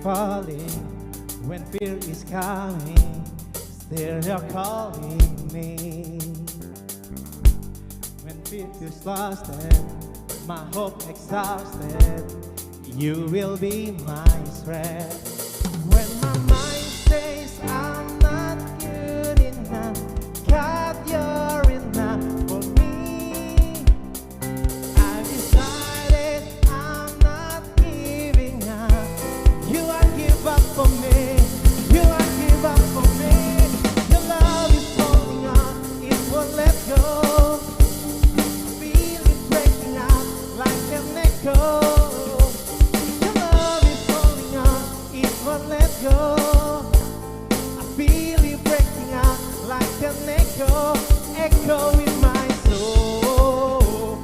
falling, when fear is coming, still you're calling me. When fear is lost and my hope exhausted, you will be my strength. When my mind says I'm not good enough, God, you're enough for me. I've decided I'm not giving up. You won't give up for me. You won't give up for me. Your love is holding on, it won't let go. Feel it breaking out like an echo. Your love is holding on, it won't let go. I feel it breaking out like an echo, echo in my soul.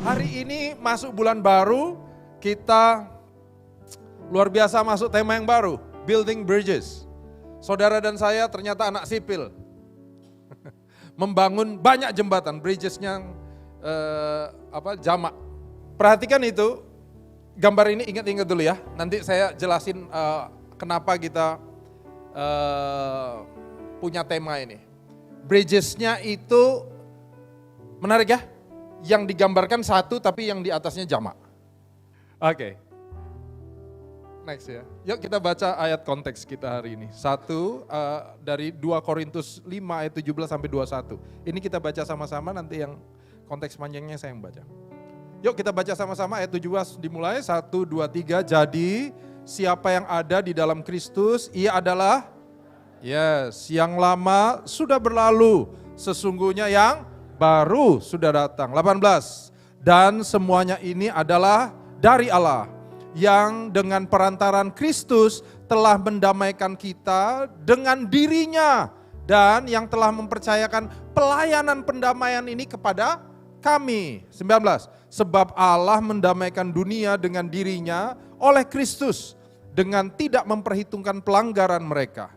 Hari ini masuk bulan baru, kita luar biasa masuk tema yang baru, Building Bridges. Saudara dan saya ternyata anak sipil, membangun banyak jembatan, bridgesnya jamak. Perhatikan itu, gambar ini ingat-ingat dulu ya, nanti saya jelasin kenapa kita punya tema ini. Bridgesnya itu menarik ya, yang digambarkan satu tapi yang di atasnya jamak. Oke. Next ya. Yuk kita baca ayat konteks kita hari ini. Satu dari 2 Korintus 5 ayat 17 sampai 21. Ini kita baca sama-sama, nanti yang konteks panjangnya saya yang baca. Yuk kita baca sama-sama ayat 17 dimulai. 1, 2, 3. Jadi siapa yang ada di dalam Kristus, ia adalah yang lama sudah berlalu, sesungguhnya yang baru sudah datang. 18. Dan semuanya ini adalah dari Allah, yang dengan perantaran Kristus telah mendamaikan kita dengan dirinya, dan yang telah mempercayakan pelayanan pendamaian ini kepada kami. 19. Sebab Allah mendamaikan dunia dengan dirinya oleh Kristus, dengan tidak memperhitungkan pelanggaran mereka.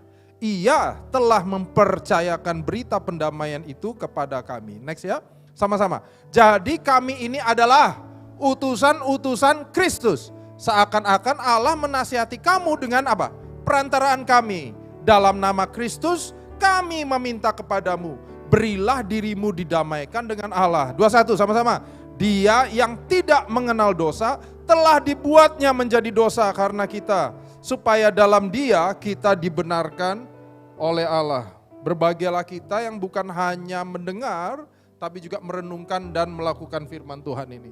Ia telah mempercayakan berita pendamaian itu kepada kami. Next ya, sama-sama. Jadi kami ini adalah utusan-utusan Kristus. Seakan-akan Allah menasihati kamu dengan apa? Perantaraan kami. Dalam nama Kristus kami meminta kepadamu, berilah dirimu didamaikan dengan Allah. 21 sama-sama. Dia yang tidak mengenal dosa telah dibuatnya menjadi dosa karena kita, supaya dalam Dia kita dibenarkan oleh Allah. Berbahagialah kita yang bukan hanya mendengar, tapi juga merenungkan dan melakukan firman Tuhan ini.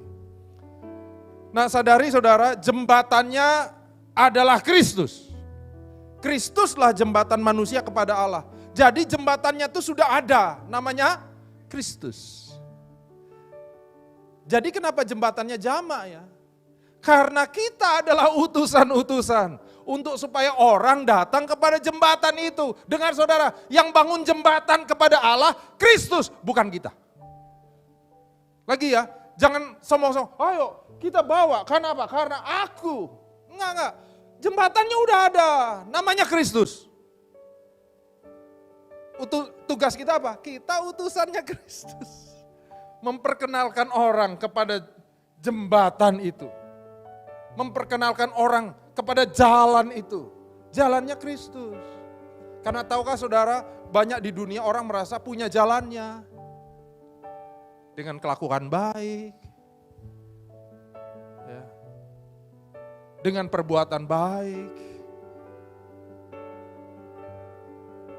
Nah, sadari saudara, jembatannya adalah Kristus. Kristuslah jembatan manusia kepada Allah. Jadi jembatannya itu sudah ada, namanya Kristus. Jadi kenapa jembatannya jamak ya? Karena kita adalah utusan-utusan untuk supaya orang datang kepada jembatan itu. Dengar saudara, yang bangun jembatan kepada Allah, Kristus, bukan kita. Lagi ya, jangan sombong-sombong, ayo kita bawa, karena apa? Karena aku. Enggak. Jembatannya udah ada, namanya Kristus. Tugas kita apa? Kita utusannya Kristus. Memperkenalkan orang kepada jembatan itu. Memperkenalkan orang kepada jalan itu. Jalannya Kristus. Karena tahukah saudara, banyak di dunia orang merasa punya jalannya. Dengan kelakuan baik. Ya. Dengan perbuatan baik.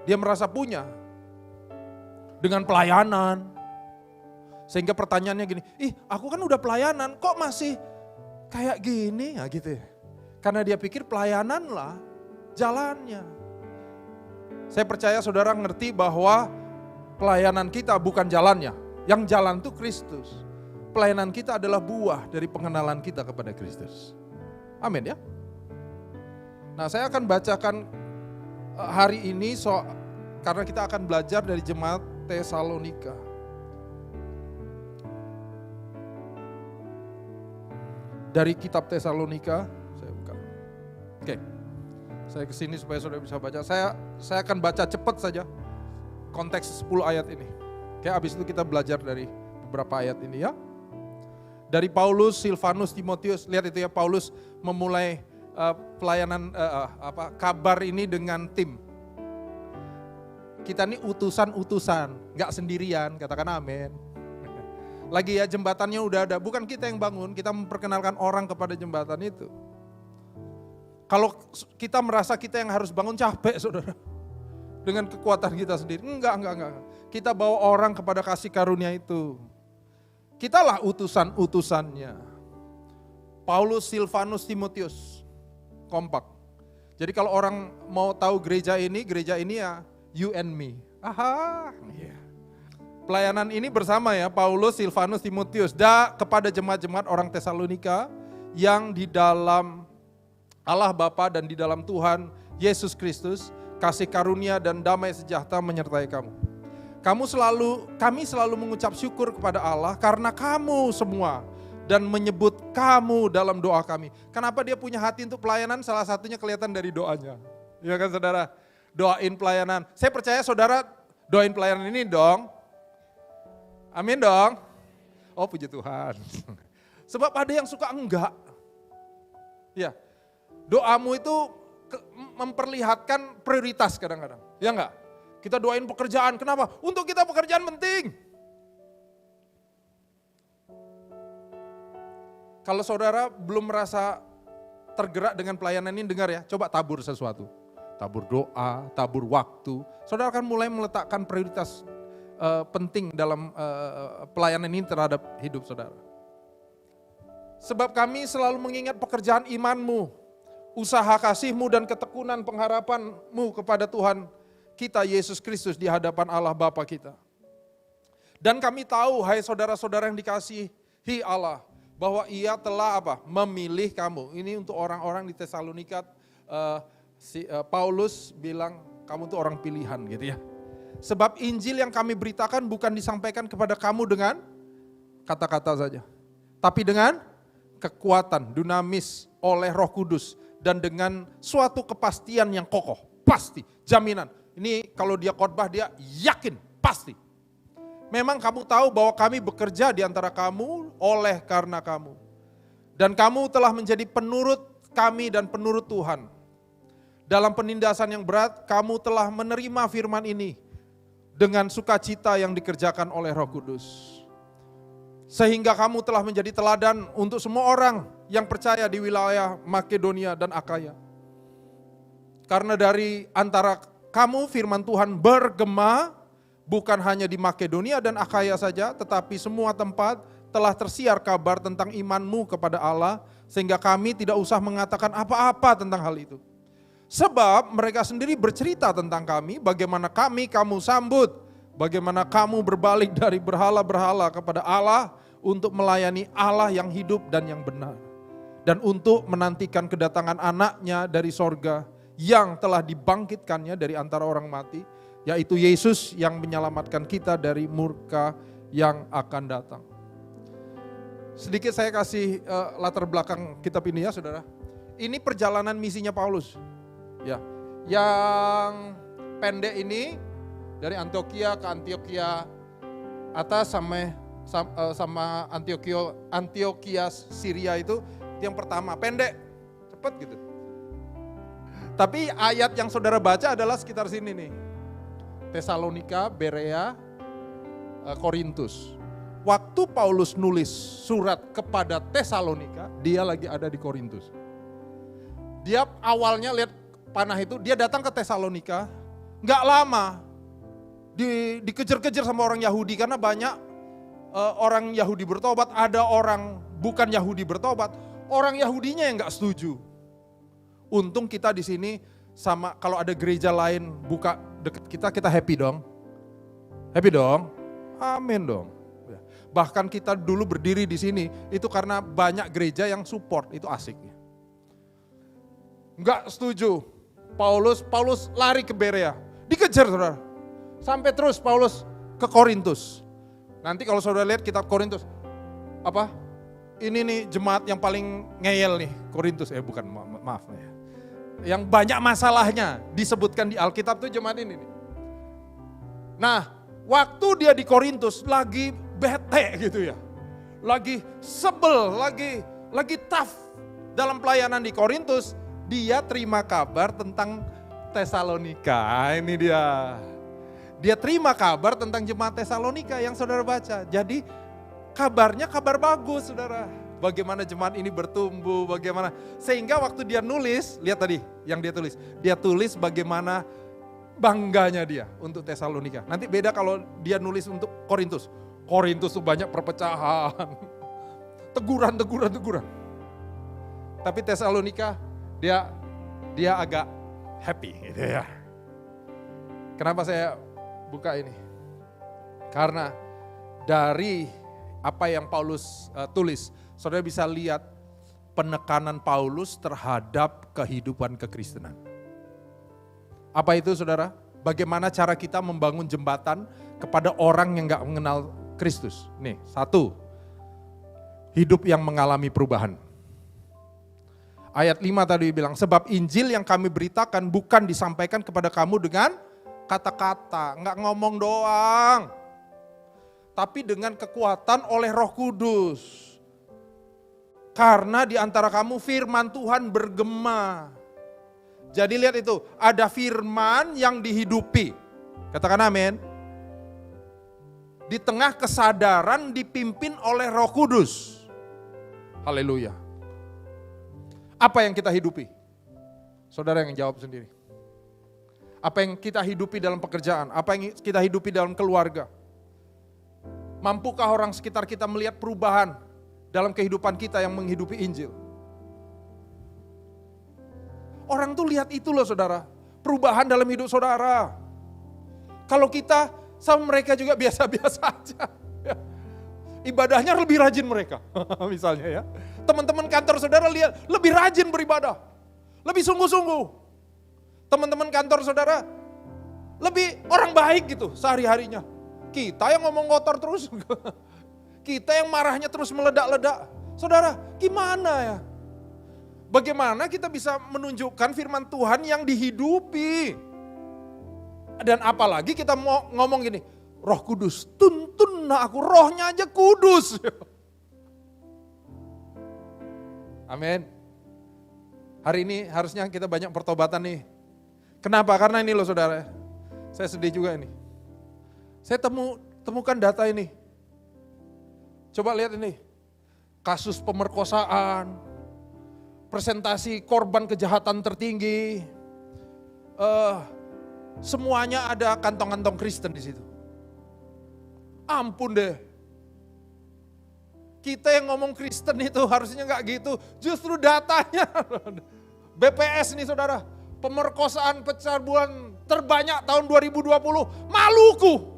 Dia merasa punya. Dengan pelayanan. Sehingga pertanyaannya gini, aku kan udah pelayanan, kok masih kayak gini ya gitu ya. Karena dia pikir pelayananlah jalannya. Saya percaya saudara ngerti bahwa pelayanan kita bukan jalannya. Yang jalan itu Kristus. Pelayanan kita adalah buah dari pengenalan kita kepada Kristus. Amin ya. Nah, saya akan bacakan hari ini karena kita akan belajar dari jemaat Tesalonika. Dari kitab Tesalonika, saya buka. Oke, saya kesini supaya saudara bisa baca. Saya akan baca cepat saja konteks 10 ayat ini. Oke, habis itu kita belajar dari beberapa ayat ini ya. Dari Paulus, Silvanus, Timotius, lihat itu ya, Paulus memulai pelayanan kabar ini dengan tim. Kita ini utusan-utusan, gak sendirian, katakan amin. Lagi ya, jembatannya udah ada, bukan kita yang bangun, kita memperkenalkan orang kepada jembatan itu. Kalau kita merasa kita yang harus bangun, capek saudara. Dengan kekuatan kita sendiri, enggak. Kita bawa orang kepada kasih karunia itu. Kitalah utusan-utusannya. Paulus, Silvanus, Timotius, kompak. Jadi kalau orang mau tahu gereja ini ya you and me. Yeah. Pelayanan ini bersama ya, Paulus, Silvanus, Timotius, kepada jemaat-jemaat orang Tesalonika yang di dalam Allah Bapa dan di dalam Tuhan Yesus Kristus, kasih karunia dan damai sejahtera menyertai kamu. Kami selalu mengucap syukur kepada Allah karena kamu semua dan menyebut kamu dalam doa kami. Kenapa dia punya hati untuk pelayanan? Salah satunya kelihatan dari doanya. Ya kan saudara? Doain pelayanan. Saya percaya saudara doain pelayanan ini dong. Amin dong. Oh puji Tuhan. Sebab ada yang suka enggak. Ya. Doamu itu memperlihatkan prioritas kadang-kadang. Ya enggak? Kita doain pekerjaan, kenapa? Untuk kita pekerjaan penting. Kalau saudara belum merasa tergerak dengan pelayanan ini, dengar ya, coba tabur sesuatu. Tabur doa, tabur waktu. Saudara akan mulai meletakkan prioritas penting dalam pelayanan ini terhadap hidup saudara. Sebab kami selalu mengingat pekerjaan imanmu, usaha kasihmu dan ketekunan pengharapanmu kepada Tuhan kita Yesus Kristus di hadapan Allah Bapa kita. Dan kami tahu, hai saudara-saudara yang dikasihi Allah, bahwa Ia telah memilih kamu. Ini untuk orang-orang di Tesalonika, Paulus bilang kamu tuh orang pilihan gitu ya. Sebab Injil yang kami beritakan bukan disampaikan kepada kamu dengan kata-kata saja, tapi dengan kekuatan, dunamis oleh Roh Kudus dan dengan suatu kepastian yang kokoh, pasti, jaminan. Ini kalau dia khotbah dia yakin, pasti. Memang kamu tahu bahwa kami bekerja di antara kamu oleh karena kamu. Dan kamu telah menjadi penurut kami dan penurut Tuhan. Dalam penindasan yang berat, kamu telah menerima firman ini dengan sukacita yang dikerjakan oleh Roh Kudus. Sehingga kamu telah menjadi teladan untuk semua orang yang percaya di wilayah Makedonia dan Akaya. Karena dari antara kamu firman Tuhan bergema bukan hanya di Makedonia dan Akaya saja, tetapi semua tempat telah tersiar kabar tentang imanmu kepada Allah, sehingga kami tidak usah mengatakan apa-apa tentang hal itu. Sebab mereka sendiri bercerita tentang kami, bagaimana kamu sambut, bagaimana kamu berbalik dari berhala-berhala kepada Allah untuk melayani Allah yang hidup dan yang benar. Dan untuk menantikan kedatangan anaknya dari sorga, yang telah dibangkitkannya dari antara orang mati, yaitu Yesus yang menyelamatkan kita dari murka yang akan datang. Sedikit saya kasih latar belakang kitab ini ya saudara. Ini perjalanan misinya Paulus. Ya, yang pendek ini dari Antioquia ke Antioquia atas sama Antioquia Syria itu yang pertama, pendek, cepat gitu. Tapi ayat yang saudara baca adalah sekitar sini nih. Tesalonika, Berea, Korintus. Waktu Paulus nulis surat kepada Tesalonika, dia lagi ada di Korintus. Dia awalnya lihat panah itu, dia datang ke Tesalonika, nggak lama dikejar-kejar sama orang Yahudi karena banyak orang Yahudi bertobat, ada orang bukan Yahudi bertobat, orang Yahudinya yang nggak setuju. Untung kita di sini sama kalau ada gereja lain buka dekat kita happy dong. Happy dong? Amin dong. Bahkan kita dulu berdiri di sini itu karena banyak gereja yang support, itu asiknya. Enggak setuju. Paulus lari ke Berea, dikejar saudara. Sampai terus Paulus ke Korintus. Nanti kalau saudara lihat kitab Korintus, ini nih jemaat yang paling ngeyel nih, Korintus. Bukan, maaf ya. Yang banyak masalahnya disebutkan di Alkitab tuh jemaat ini nih. Nah, Waktu dia di Korintus lagi bete gitu ya. Lagi sebel, lagi tough dalam pelayanan di Korintus, dia terima kabar tentang Tesalonika. Ini dia. Dia terima kabar tentang jemaat Tesalonika yang saudara baca. Jadi kabarnya kabar bagus, saudara. Bagaimana jemaat ini bertumbuh, bagaimana. Sehingga waktu dia nulis, lihat tadi yang dia tulis. Dia tulis bagaimana bangganya dia untuk Tesalonika. Nanti beda kalau dia nulis untuk Korintus. Korintus tuh banyak perpecahan. Teguran. Tapi Tesalonika dia agak happy gitu ya. Kenapa saya buka ini? Karena dari apa yang Paulus tulis, saudara bisa lihat penekanan Paulus terhadap kehidupan kekristenan. Apa itu saudara? Bagaimana cara kita membangun jembatan kepada orang yang gak mengenal Kristus. Nih, satu, hidup yang mengalami perubahan. Ayat 5 tadi bilang, sebab Injil yang kami beritakan bukan disampaikan kepada kamu dengan kata-kata, gak ngomong doang. Tapi dengan kekuatan oleh Roh Kudus. Karena di antara kamu firman Tuhan bergema. Jadi lihat itu, ada firman yang dihidupi. Katakan amin. Di tengah kesadaran dipimpin oleh Roh Kudus. Haleluya. Apa yang kita hidupi? Saudara yang jawab sendiri. Apa yang kita hidupi dalam pekerjaan? Apa yang kita hidupi dalam keluarga? Mampukah orang sekitar kita melihat perubahan dalam kehidupan kita yang menghidupi Injil? Orang tuh lihat itu loh saudara, perubahan dalam hidup saudara. Kalau kita sama mereka juga biasa-biasa aja. Ibadahnya lebih rajin mereka, misalnya ya. Teman-teman kantor saudara lihat lebih rajin beribadah, lebih sungguh-sungguh. Teman-teman kantor saudara lebih orang baik gitu sehari-harinya. Kita yang ngomong kotor terus, kita yang marahnya terus meledak-ledak. Saudara, gimana ya? Bagaimana kita bisa menunjukkan firman Tuhan yang dihidupi? Dan apalagi kita mau ngomong gini, Roh Kudus, tuntun aku, rohnya aja kudus. Amin. Hari ini harusnya kita banyak pertobatan nih. Kenapa? Karena ini loh saudara, saya sedih juga ini. Saya temukan data ini. Coba lihat ini, kasus pemerkosaan, presentasi korban kejahatan tertinggi, semuanya ada kantong-kantong Kristen di situ. Ampun deh. Kita yang ngomong Kristen itu harusnya nggak gitu. Justru datanya BPS nih saudara, pemerkosaan pencabulan terbanyak tahun 2020 Maluku.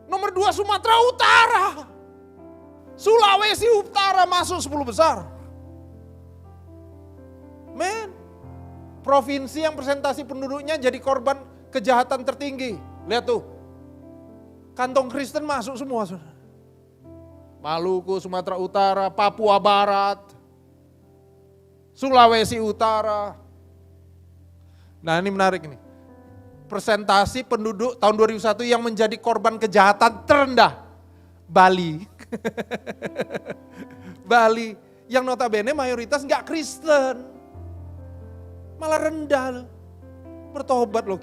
Nomor 2 Sumatera Utara. Sulawesi Utara masuk 10 besar. Men, provinsi yang presentasi penduduknya jadi korban kejahatan tertinggi. Lihat tuh, kantong Kristen masuk semua. Maluku, Sumatera Utara, Papua Barat, Sulawesi Utara. Nah ini menarik nih. Presentasi penduduk tahun 2001 yang menjadi korban kejahatan terendah. Bali. Bali yang notabene mayoritas nggak Kristen. Malah rendah loh. Bertobat loh.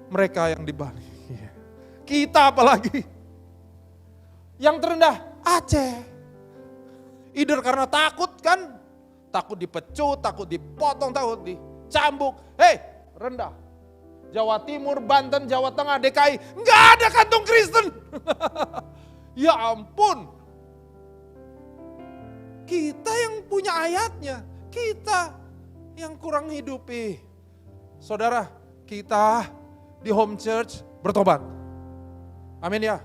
Mereka yang di Bali. Kita apalagi. Yang terendah Aceh. Either karena takut kan. Takut dipecut, takut dipotong, takut dicambuk. Hei, rendah. Jawa Timur, Banten, Jawa Tengah, DKI. Nggak ada kantong Kristen. Ya ampun. Kita yang punya ayatnya. Kita yang kurang hidupi. Saudara, kita di home church bertobat. Amin ya.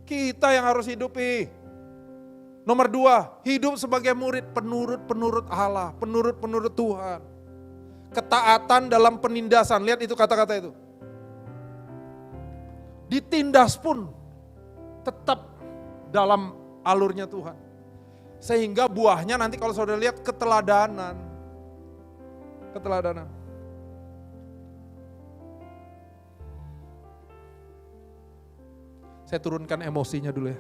Kita yang harus hidupi. Nomor 2, hidup sebagai murid, penurut-penurut Allah, penurut-penurut Tuhan. Ketaatan dalam penindasan, lihat itu kata-kata itu. Ditindas pun tetap dalam alurnya Tuhan. Sehingga buahnya nanti kalau saudara lihat keteladanan. Keteladanan. Saya turunkan emosinya dulu ya.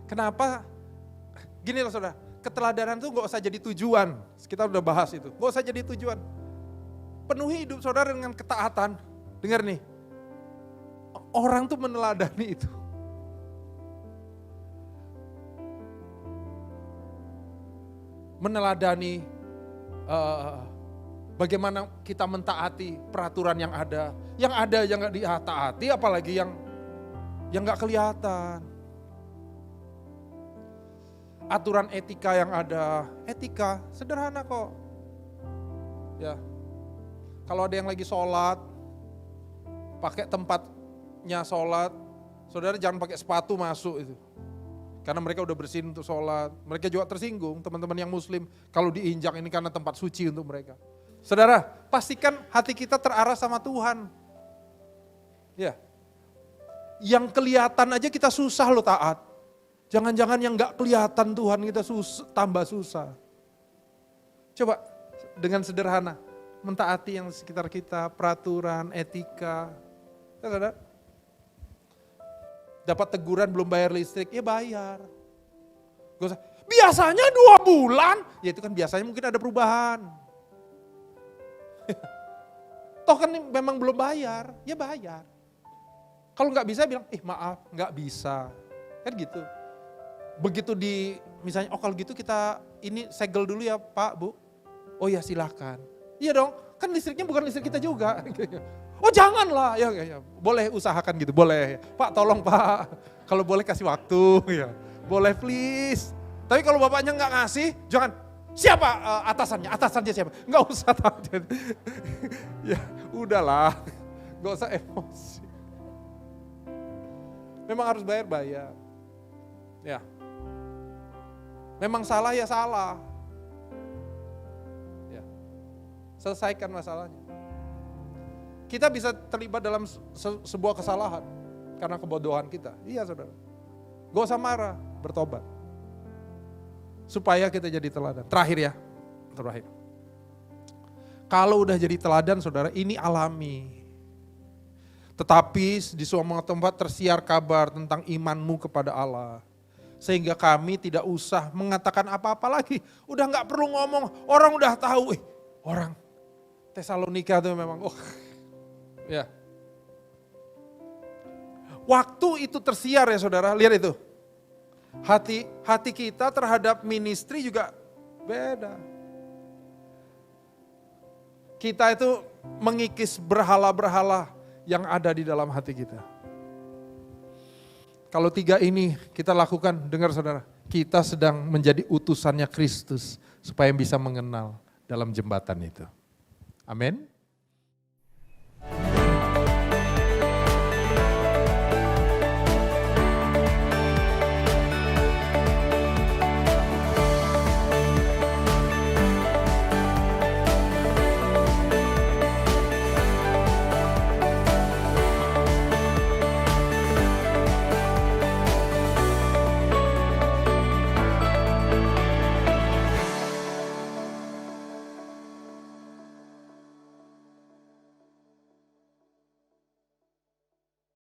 Kenapa? Gini loh saudara, keteladanan itu gak usah jadi tujuan. Kita udah bahas itu, gak usah jadi tujuan. Penuhi hidup saudara dengan ketaatan. Dengar nih, orang tuh meneladani itu. Meneladani bagaimana kita mentaati peraturan yang ada. Yang ada yang gak ditaati, apalagi yang gak kelihatan. Aturan etika yang ada, etika sederhana kok. Ya, kalau ada yang lagi sholat, pakai tempatnya sholat, saudara jangan pakai sepatu masuk itu. Karena mereka udah bersihin untuk sholat. Mereka juga tersinggung, teman-teman yang muslim, kalau diinjak ini karena tempat suci untuk mereka. Saudara, pastikan hati kita terarah sama Tuhan. Ya, yang kelihatan aja kita susah loh taat. Jangan-jangan yang gak kelihatan Tuhan kita tambah susah. Coba dengan sederhana, mentaati yang sekitar kita, peraturan, etika. Ya, dapat teguran belum bayar listrik, ya bayar. Gak usah, biasanya 2 bulan, ya itu kan biasanya mungkin ada perubahan. Toh kan memang belum bayar, ya bayar. Kalau gak bisa bilang, maaf gak bisa, kan gitu. Begitu misalnya, kalau gitu kita ini segel dulu ya Pak, Bu. Oh ya silahkan. Iya dong, kan listriknya bukan listrik kita juga. Oh janganlah, ya, boleh usahakan gitu, boleh. Pak tolong Pak, kalau boleh kasih waktu, ya boleh please. Tapi kalau bapaknya nggak ngasih, jangan, siapa atasannya siapa? Nggak usah tahu. Ya udahlah, nggak usah emosi. Memang harus bayar. Ya. Memang salah ya salah. Ya. Selesaikan masalahnya. Kita bisa terlibat dalam sebuah kesalahan karena kebodohan kita. Iya saudara. Gak usah marah, bertobat. Supaya kita jadi teladan. Terakhir. Kalau udah jadi teladan saudara, ini alami. Tetapi di semua tempat tersiar kabar tentang imanmu kepada Allah. Sehingga kami tidak usah mengatakan apa-apa lagi. Udah gak perlu ngomong, orang udah tahu. Orang Tesalonika itu memang, ya. Waktu itu tersiar ya saudara, lihat itu. Hati kita terhadap ministry juga beda. Kita itu mengikis berhala-berhala yang ada di dalam hati kita. Kalau 3 ini kita lakukan, dengar saudara, kita sedang menjadi utusannya Kristus supaya bisa mengenal dalam jembatan itu. Amin.